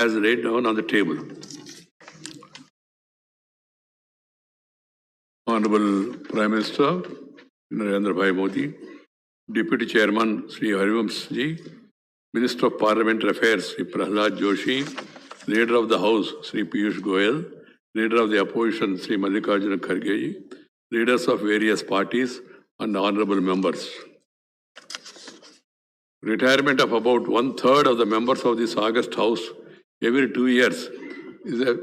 as laid down on the table. Honorable Prime Minister Narendra Bhai Modi, Deputy Chairman Sri Harivamsji, Minister of Parliamentary Affairs Sri Prahlad Joshi, Leader of the House Sri Piyush Goyal, Leader of the Opposition Sri Mallikarjuna Kharge, leaders of various parties and honorable members. Retirement of about 1/3 of the members of this August House every 2 years is a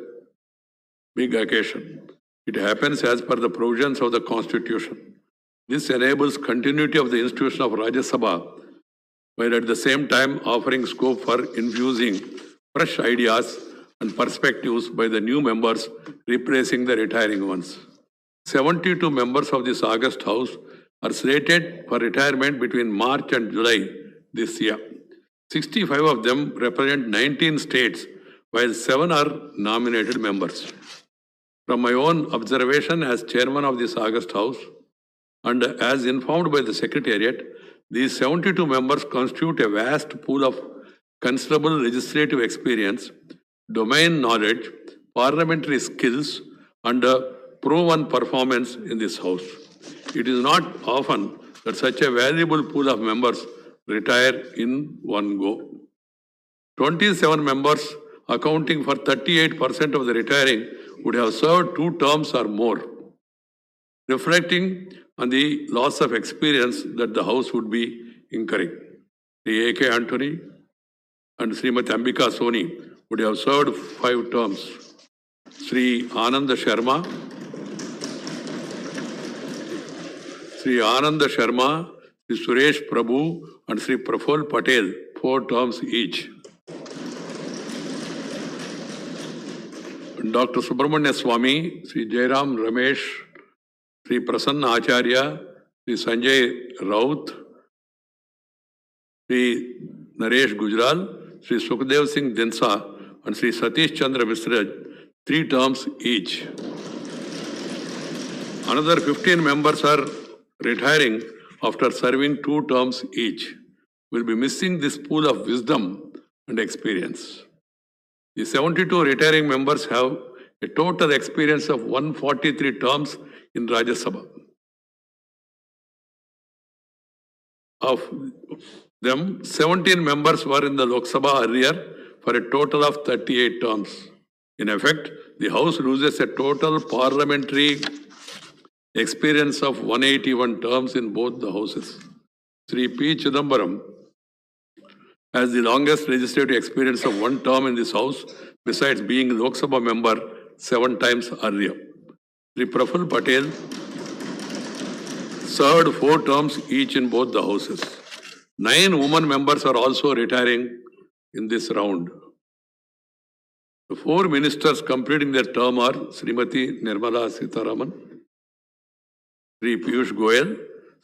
big occasion. It happens as per the provisions of the Constitution. This enables continuity of the institution of Rajya Sabha, while at the same time offering scope for infusing fresh ideas and perspectives by the new members replacing the retiring ones. 72 members of this August House are slated for retirement between March and July this year. 65 of them represent 19 states, while 7 are nominated members. From my own observation as chairman of this August House, and as informed by the Secretariat, these 72 members constitute a vast pool of considerable legislative experience, domain knowledge, parliamentary skills, and proven performance in this House. It is not often that such a valuable pool of members retire in one go. 27 members, accounting for 38% of the retiring, would have served 2 terms or more, reflecting on the loss of experience that the House would be incurring. The A.K. Anthony and Srimati Ambika Soni would have served 5 terms. Sri Anand Sharma, Sri Suresh Prabhu and Sri Praful Patel, 4 terms each. Dr. Subramanya Swamy, Sri Jairam Ramesh, Sri Prasanna Acharya, Sri Sanjay Raut, Sri Naresh Gujral, Sri Sukhdev Singh Dinsa, and Sri Satish Chandra Misra, 3 terms each. Another 15 members are retiring after serving 2 terms each. Will be missing this pool of wisdom and experience. The 72 retiring members have a total experience of 143 terms in Rajya Sabha. Of them, 17 members were in the Lok Sabha earlier for a total of 38 terms. In effect, the House loses a total parliamentary experience of 181 terms in both the Houses. Sri P. Chidambaram has the longest legislative experience of 1 term in this House, besides being Lok Sabha member 7 times earlier. Sri Praful Patel served 4 terms each in both the Houses. 9 women members are also retiring in this round. The 4 ministers completing their term are Srimati Nirmala Sitharaman, Sri Piyush Goyal,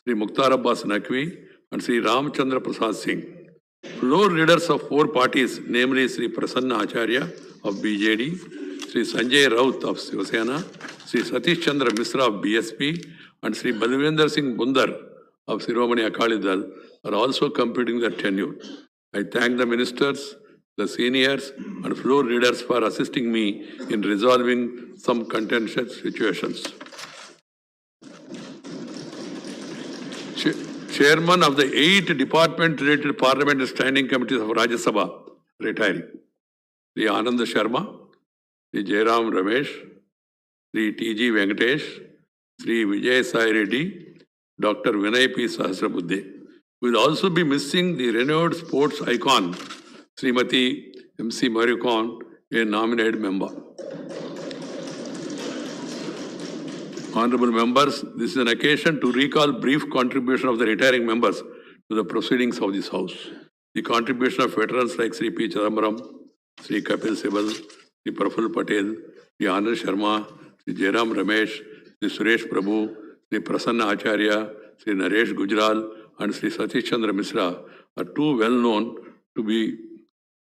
Sri Mukhtar Abbas Naqvi, and Sri Ramchandra Prasad Singh. Floor leaders of 4 parties, namely Sri Prasanna Acharya of BJD, Sri Sanjay Raut of Shiva Sena, Sri Satish Chandra Misra of BSP, and Sri Balvendra Singh Bundar of Shiromani Akali Dal are also completing their tenure. I thank the ministers, the seniors, and floor leaders for assisting me in resolving some contentious situations. Chairman of the 8 department-related parliamentary standing committees of Rajya Sabha, retiring. Sri Anand Sharma, Sri Jairam Ramesh, Sri T.G. Venkatesh, Sri Vijay Sai Reddy, Dr. Vinay P. Sahasrabuddhe. We will also be missing the renowned sports icon, Srimati M.C. Maricon, a nominated member. Honorable members, this is an occasion to recall brief contribution of the retiring members to the proceedings of this House. The contribution of veterans like Sri P. Chidambaram, Sri Kapil Sibal, Sri Praful Patel, Sri Anand Sharma, Sri Jairam Ramesh, Sri Suresh Prabhu, Sri Prasanna Acharya, Sri Naresh Gujral, and Sri Satish Chandra Misra are too well known to be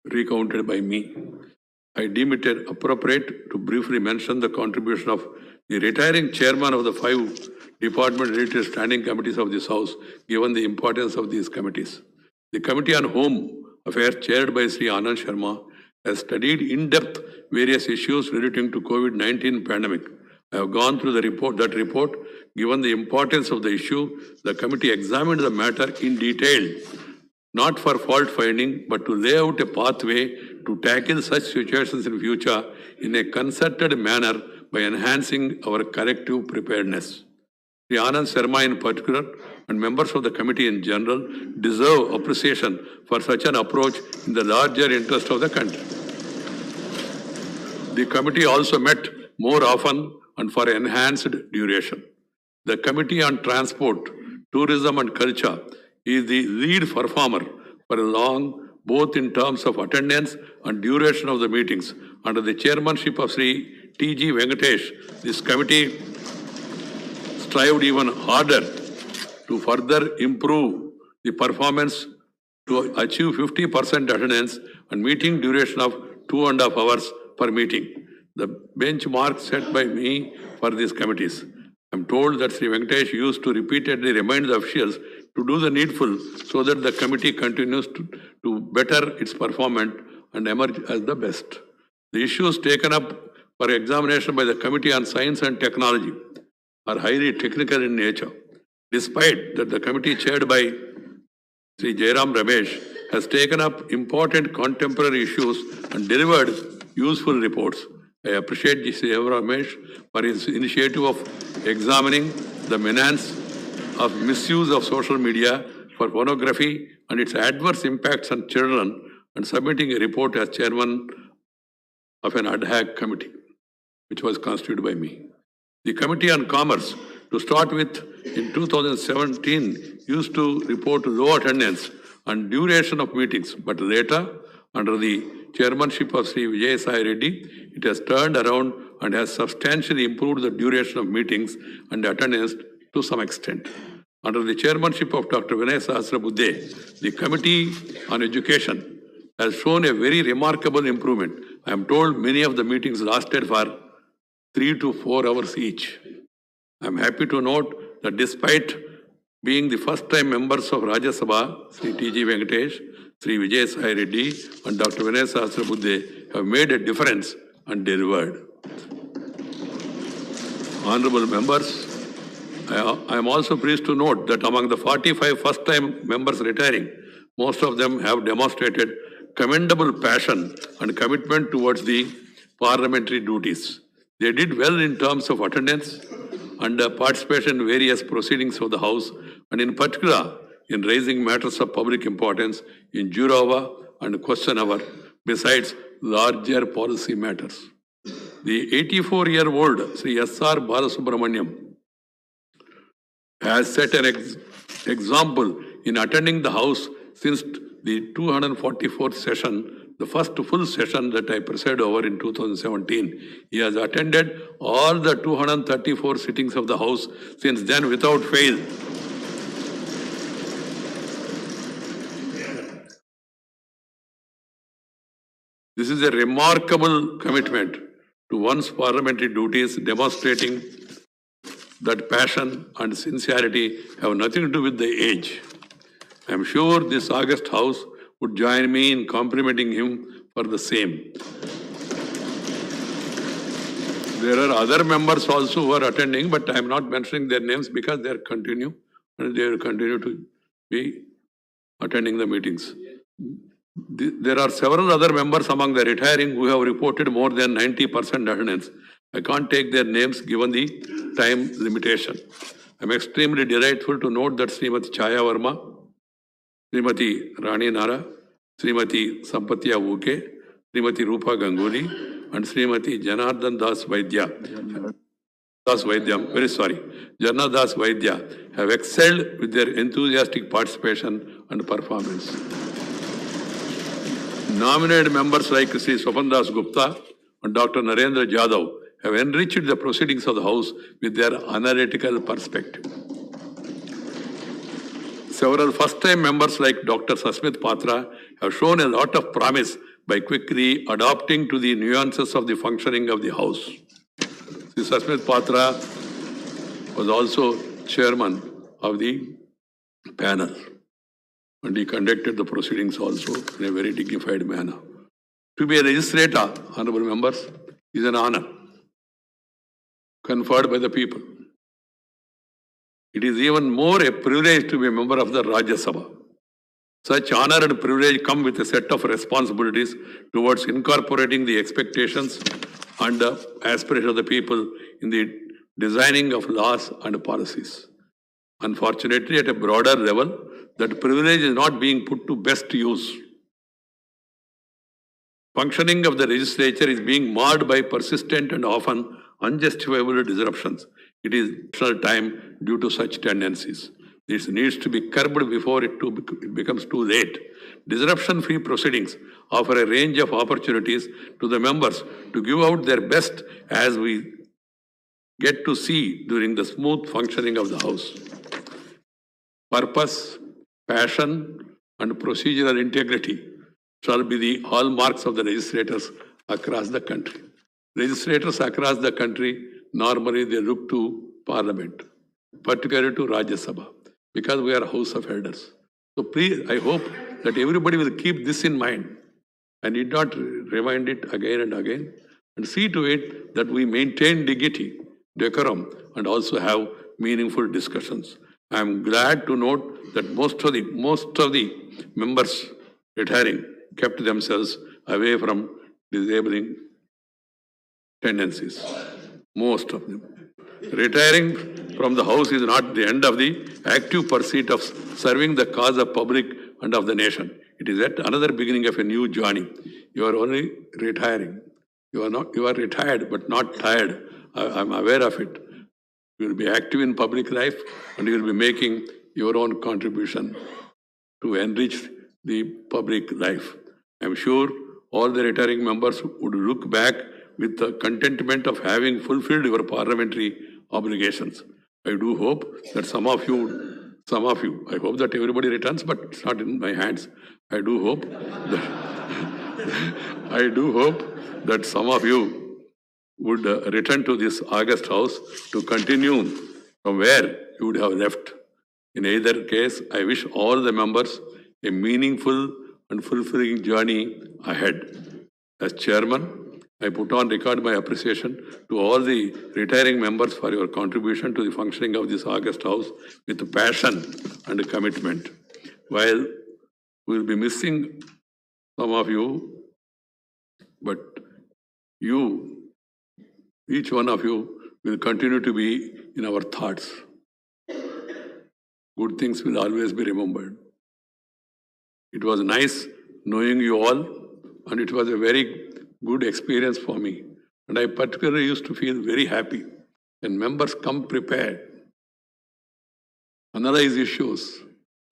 recounted by me. I deem it appropriate to briefly mention the contribution of the retiring chairman of the 5 department-related standing committees of this House, given the importance of these committees. The Committee on Home Affairs, chaired by Sri Anand Sharma, has studied in depth various issues relating to COVID-19 pandemic. I have gone through that report. Given the importance of the issue, the committee examined the matter in detail, not for fault finding, but to lay out a pathway to tackle such situations in future in a concerted manner by enhancing our collective preparedness. The Anand Sharma in particular and members of the committee in general deserve appreciation for such an approach in the larger interest of the country. The committee also met more often and for enhanced duration. The Committee on Transport, Tourism and Culture is the lead performer for a long, both in terms of attendance and duration of the meetings. Under the chairmanship of Sri T.G. Venkatesh, this committee strived even harder to further improve the performance to achieve 50% attendance and meeting duration of 2.5 hours per meeting. The benchmark set by me for these committees. I am told that Sri Venkatesh used to repeatedly remind the officials to do the needful so that the committee continues to better its performance and emerge as the best. The issues taken up for examination by the Committee on Science and Technology are highly technical in nature. Despite that, the committee chaired by Sri Jairam Ramesh has taken up important contemporary issues and delivered useful reports. I appreciate Sri Jairam Ramesh for his initiative of examining the menace of misuse of social media for pornography and its adverse impacts on children and submitting a report as chairman of an ad hoc committee, which was constituted by me. The Committee on Commerce, to start with, in 2017, used to report low attendance and duration of meetings, but later, under the chairmanship of Sri Vijay Sai Reddy, it has turned around and has substantially improved the duration of meetings and attendance to some extent. Under the chairmanship of Dr. Vinay Sahasrabuddhe, the Committee on Education has shown a very remarkable improvement. I am told many of the meetings lasted for 3 to 4 hours each. I am happy to note that despite being the first-time members of Rajya Sabha, Sri T.G. Venkatesh, Sri Vijay Sai Reddy and Dr. Vinay Sahasrabuddhe have made a difference and delivered. Honorable members, I am also pleased to note that among the 45 first-time members retiring, most of them have demonstrated commendable passion and commitment towards the parliamentary duties. They did well in terms of attendance and participation in various proceedings of the House, and in particular in raising matters of public importance in Jurava and question hour, besides larger policy matters. The 84-year-old Sri S.R. Balasubramaniam has set an example in attending the House since the 244th session, the first full session that I presided over in 2017. He has attended all the 234 sittings of the House since then without fail. This is a remarkable commitment to one's parliamentary duties, demonstrating that passion and sincerity have nothing to do with the age. I am sure this August House would join me in complimenting him for the same. There are other members also who are attending, but I am not mentioning their names because they will continue to be attending the meetings. There are several other members among the retiring who have reported more than 90% attendance. I can't take their names given the time limitation. I am extremely delightful to note that Srimati Chaya Verma, Srimati Rani Nara, Srimati Sampatya Uke, Srimati Rupa Ganguly, and Srimati Janardhan Das Vaidya, Janna Das Vaidya have excelled with their enthusiastic participation and performance. Nominated members like Sri Swapan Das Gupta and Dr. Narendra Jadhav have enriched the proceedings of the House with their analytical perspective. Several first-time members like Dr. Sasmit Patra have shown a lot of promise by quickly adapting to the nuances of the functioning of the House. Sri Sasmit Patra was also chairman of the panel, and he conducted the proceedings also in a very dignified manner. To be a legislator, honorable members, is an honor conferred by the people. It is even more a privilege to be a member of the Rajya Sabha. Such honor and privilege come with a set of responsibilities towards incorporating the expectations and aspirations of the people in the designing of laws and policies. Unfortunately, at a broader level, that privilege is not being put to best use. Functioning of the legislature is being marred by persistent and often unjustifiable disruptions. It is time due to such tendencies. This needs to be curbed before it becomes too late. Disruption-free proceedings offer a range of opportunities to the members to give out their best, as we get to see during the smooth functioning of the House. Purpose, passion, and procedural integrity shall be the hallmarks of the legislators across the country. Legislators across the country, normally they look to Parliament, particularly to Rajya Sabha, because we are a House of Elders. So please, I hope that everybody will keep this in mind and need not remind it again and again, and see to it that we maintain dignity, decorum, and also have meaningful discussions. I am glad to note that most of the members retiring kept themselves away from disabling tendencies. Most of them. Retiring from the House is not the end of the active pursuit of serving the cause of public and of the nation. It is yet another beginning of a new journey. You are only retiring. You are retired but not tired. I am aware of it. You will be active in public life and you will be making your own contribution to enrich the public life. I am sure all the retiring members would look back with the contentment of having fulfilled your parliamentary obligations. I do hope that some of you, I hope that everybody returns, but it's not in my hands. I do hope that some of you would return to this August House to continue from where you would have left. In either case, I wish all the members a meaningful and fulfilling journey ahead. As chairman, I put on record my appreciation to all the retiring members for your contribution to the functioning of this August House with passion and commitment. While we will be missing some of you, but you, each one of you, will continue to be in our thoughts. Good things will always be remembered. It was nice knowing you all, and it was a very good experience for me. And I particularly used to feel very happy when members come prepared, analyze issues,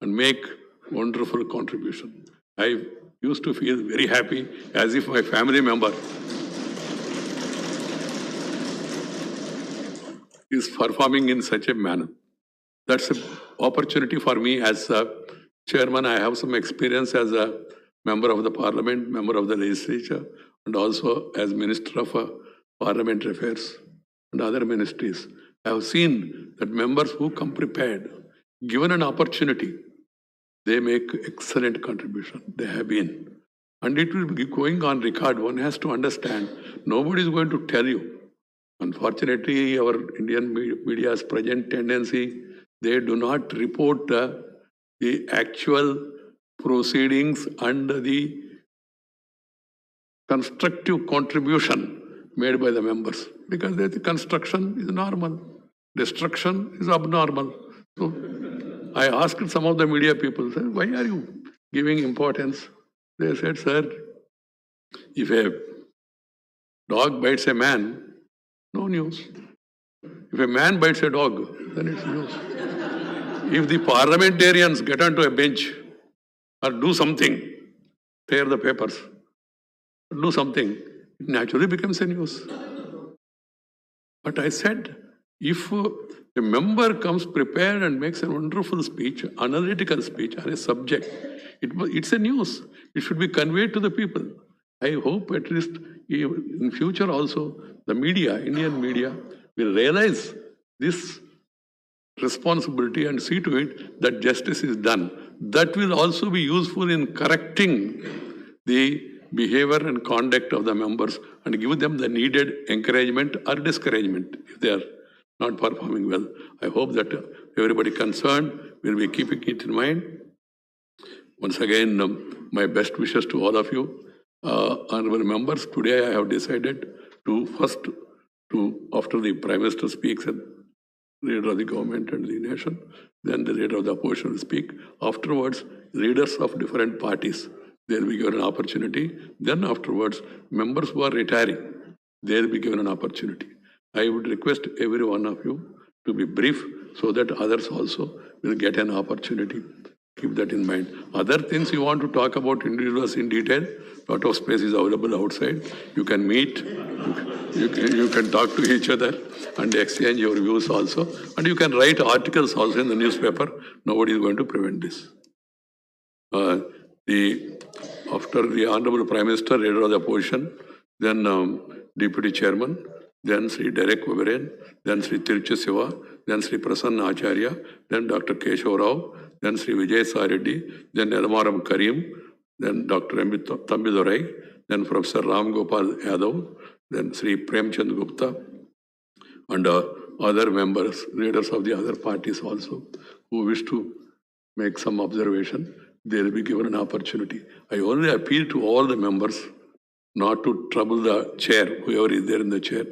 and make wonderful contribution. I used to feel very happy, as if my family member is performing in such a manner. That's an opportunity for me as a chairman. I have some experience as a member of the parliament, member of the legislature, and also as Minister of Parliamentary Affairs and other ministries. I have seen that members who come prepared, given an opportunity, they make excellent contribution. They have been. And it will be going on record. One has to understand, nobody is going to tell you. Unfortunately, our Indian media's present tendency, they do not report the actual proceedings and the constructive contribution made by the members, because the construction is normal, destruction is abnormal. So I asked some of the media people, sir, why are you giving importance? They said, sir, if a dog bites a man, no news. If a man bites a dog, then it's news. If the parliamentarians get onto a bench or do something, tear the papers, do something, it naturally becomes a news. But I said, if a member comes prepared and makes a wonderful speech, analytical speech on a subject, it's a news. It should be conveyed to the people. I hope at least in future also, the media, Indian media, will realize this responsibility and see to it that justice is done. That will also be useful in correcting the behavior and conduct of the members and give them the needed encouragement or discouragement if they are not performing well. I hope that everybody concerned will be keeping it in mind. Once again, my best wishes to all of you. Honorable members, today I have decided to first, after the Prime Minister speaks and leader of the government and the nation, then the leader of the opposition will speak. Afterwards, leaders of different parties, they will be given an opportunity. Then afterwards, members who are retiring, they will be given an opportunity. I would request every one of you to be brief so that others also will get an opportunity. Keep that in mind. Other things you want to talk about individuals in detail, lot of space is available outside. You can meet, you can talk to each other and exchange your views also. And you can write articles also in the newspaper. Nobody is going to prevent this. After the Honorable Prime Minister, Leader of the Opposition, then Deputy Chairman, then Sri Derek Oberyn, then Sri Tiruchi Siva, then Sri Prasanna Acharya, then Dr. Keshav Rao, then Sri Vijay Sareddy, then Elmaram Karim, then Dr. Tambidurai, then Professor Ram Gopal Yadav, then Sri Premchand Gupta, and other members, leaders of the other parties also, who wish to make some observation, they will be given an opportunity. I only appeal to all the members not to trouble the chair, whoever is there in the chair.